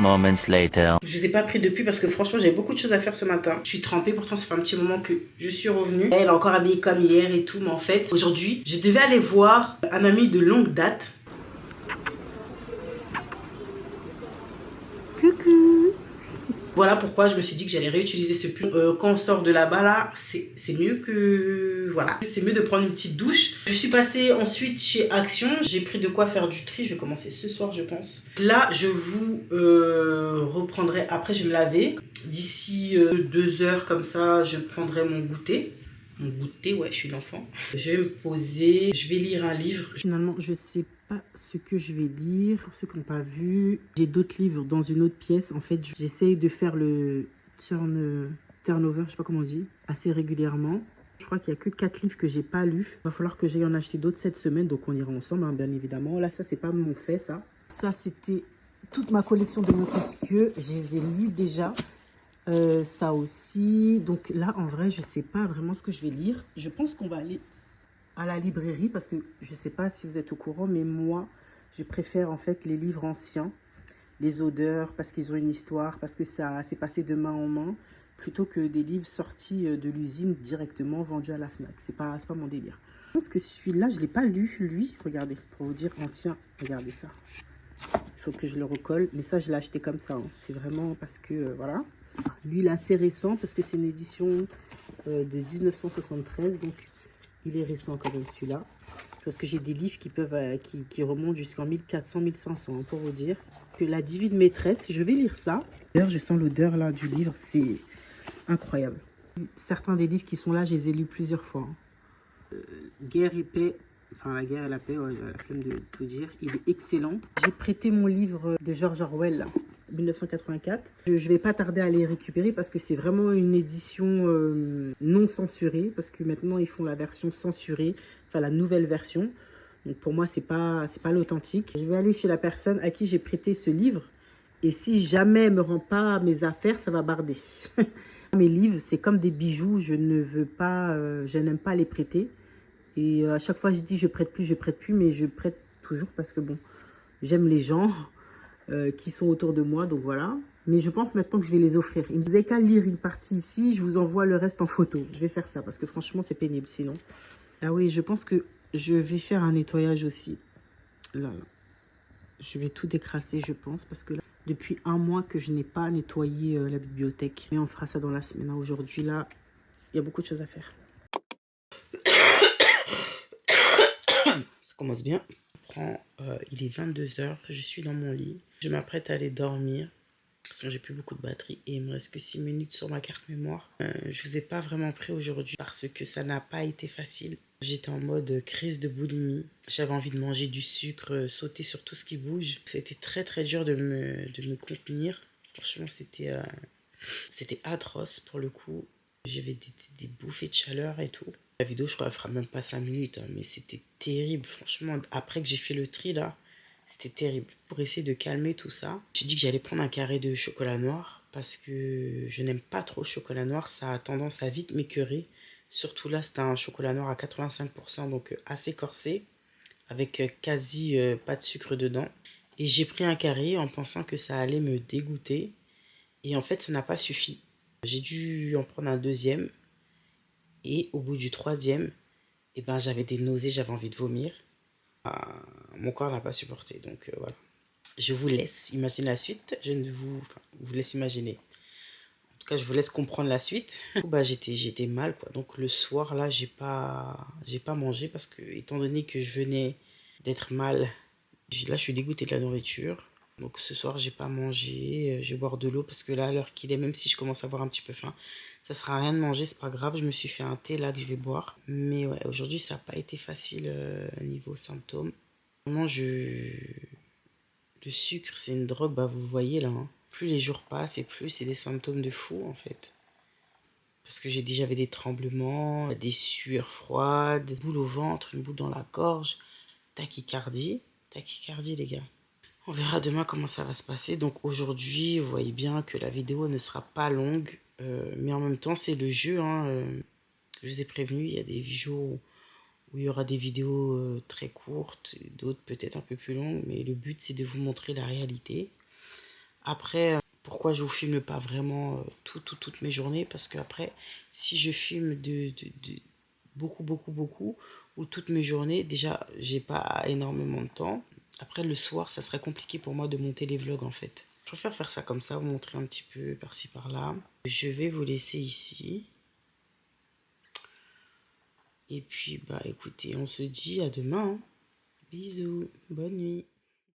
moments later. Je les ai pas pris depuis parce que franchement j'avais beaucoup de choses à faire ce matin. Je suis trempée, pourtant ça fait un petit moment que je suis revenue. Elle est encore habillée comme hier et tout, mais en fait aujourd'hui je devais aller voir un ami de longue date. Voilà pourquoi je me suis dit que j'allais réutiliser ce pull. Quand on sort de là-bas, là, c'est mieux que... Voilà, c'est mieux de prendre une petite douche. Je suis passée ensuite chez Action. J'ai pris de quoi faire du tri. Je vais commencer ce soir, je pense. Là, je vous reprendrai. Après, je vais me laver. D'ici 2 heures, comme ça, je prendrai mon goûter. Mon goûter, ouais, je suis une enfant. Je vais me poser. Je vais lire un livre. Finalement, je sais pas ce que je vais lire. Pour ceux qui n'ont pas vu, j'ai d'autres livres dans une autre pièce. En fait, j'essaye de faire le turnover, je sais pas comment on dit, assez régulièrement. Je crois qu'il n'y a que 4 livres que j'ai pas lus. Il va falloir que j'aille en acheter d'autres cette semaine. Donc, on ira ensemble, hein, bien évidemment. Là, ça, c'est pas mon fait, ça. Ça, c'était toute ma collection de Montesquieu. Je les ai lus déjà. Ça aussi. Donc là, en vrai, je sais pas vraiment ce que je vais lire. Je pense qu'on va aller à la librairie parce que je sais pas si vous êtes au courant, mais moi, je préfère en fait les livres anciens, les odeurs, parce qu'ils ont une histoire, parce que ça s'est passé de main en main, plutôt que des livres sortis de l'usine directement vendus à la Fnac. C'est pas mon délire. Je pense que celui-là, je l'ai pas lu, lui. Regardez, pour vous dire ancien, regardez ça. Il faut que je le recolle, mais ça, je l'ai acheté comme ça. Hein. C'est vraiment parce que, voilà. Lui, il est assez récent parce que c'est une édition de 1973, donc il est récent quand même celui-là. Parce que j'ai des livres qui peuvent qui remontent jusqu'en 1400-1500, hein, pour vous dire. Que La Divine Maîtresse, je vais lire ça. D'ailleurs, je sens l'odeur là du livre, c'est incroyable. Certains des livres qui sont là, je les ai lus plusieurs fois. Hein. Guerre et paix, enfin la guerre et la paix, ouais, la flemme de tout dire. Il est excellent. J'ai prêté mon livre de George Orwell, là. 1984. Je ne vais pas tarder à les récupérer parce que c'est vraiment une édition non censurée, parce que maintenant ils font la version censurée, enfin la nouvelle version. Donc pour moi c'est pas l'authentique. Je vais aller chez la personne à qui j'ai prêté ce livre et si jamais elle me rend pas mes affaires, ça va barder. Mes livres c'est comme des bijoux, je n'aime pas les prêter. Et à chaque fois je dis je prête plus, mais je prête toujours parce que bon, j'aime les gens. Qui sont autour de moi, donc voilà. Mais je pense maintenant que je vais les offrir. Il me disait qu'à lire une partie ici, je vous envoie le reste en photo. Je vais faire ça parce que franchement, c'est pénible sinon. Ah oui, je pense que je vais faire un nettoyage aussi. Là. Je vais tout décrasser, je pense, parce que là, depuis 1 mois que je n'ai pas nettoyé la bibliothèque. Mais on fera ça dans la semaine. Aujourd'hui, là, il y a beaucoup de choses à faire. Ça commence bien. Il est 22 h, je suis dans mon lit. Je m'apprête à aller dormir. De toute façon, j'ai plus beaucoup de batterie et il me reste que 6 minutes sur ma carte mémoire. Je vous ai pas vraiment pris aujourd'hui parce que ça n'a pas été facile. J'étais en mode crise de boulimie. J'avais envie de manger du sucre, sauter sur tout ce qui bouge. C'était très très dur de me contenir. Franchement, c'était atroce pour le coup. J'avais des bouffées de chaleur et tout. La vidéo, je crois, elle fera même pas 5 minutes, hein, mais c'était terrible. Franchement, après que j'ai fait le tri, là, c'était terrible. Pour essayer de calmer tout ça, je me suis dit que j'allais prendre un carré de chocolat noir parce que je n'aime pas trop le chocolat noir. Ça a tendance à vite m'écœurer. Surtout là, c'était un chocolat noir à 85%, donc assez corsé, avec quasi pas de sucre dedans. Et j'ai pris un carré en pensant que ça allait me dégoûter. Et en fait, ça n'a pas suffi. J'ai dû en prendre un deuxième. Et au bout du troisième, eh ben, j'avais des nausées, j'avais envie de vomir. Mon corps n'a pas supporté. Donc voilà. Je vous laisse imaginer la suite. Je ne vous laisse imaginer. En tout cas, je vous laisse comprendre la suite. Bah, j'étais mal, quoi. Donc le soir, là, j'ai pas mangé parce que, étant donné que je venais d'être mal, là, je suis dégoûtée de la nourriture. Donc ce soir, j'ai pas mangé. Je vais boire de l'eau parce que là, à l'heure qu'il est, même si je commence à avoir un petit peu faim, ça sera rien de manger, c'est pas grave. Je me suis fait un thé là que je vais boire. Mais ouais, aujourd'hui, ça n'a pas été facile niveau symptômes. Vraiment, le sucre, c'est une drogue, bah vous voyez là. Hein. Plus les jours passent et plus c'est des symptômes de fou en fait. Parce que j'avais des tremblements, des sueurs froides, une boule au ventre, une boule dans la gorge, tachycardie. Tachycardie les gars. On verra demain comment ça va se passer. Donc aujourd'hui, vous voyez bien que la vidéo ne sera pas longue. Mais en même temps, c'est le jeu. Hein, je vous ai prévenu, il y a des jours où il y aura des vidéos très courtes, d'autres peut-être un peu plus longues. Mais le but, c'est de vous montrer la réalité. Après, pourquoi je vous filme pas vraiment toutes mes journées? Parce que après, si je filme beaucoup, ou toutes mes journées, déjà, j'ai pas énormément de temps. Après, le soir, ça serait compliqué pour moi de monter les vlogs en fait. Je préfère faire ça comme ça, vous montrer un petit peu par-ci par-là. Je vais vous laisser ici. Et puis, bah écoutez, on se dit à demain, hein. Bisous, bonne nuit.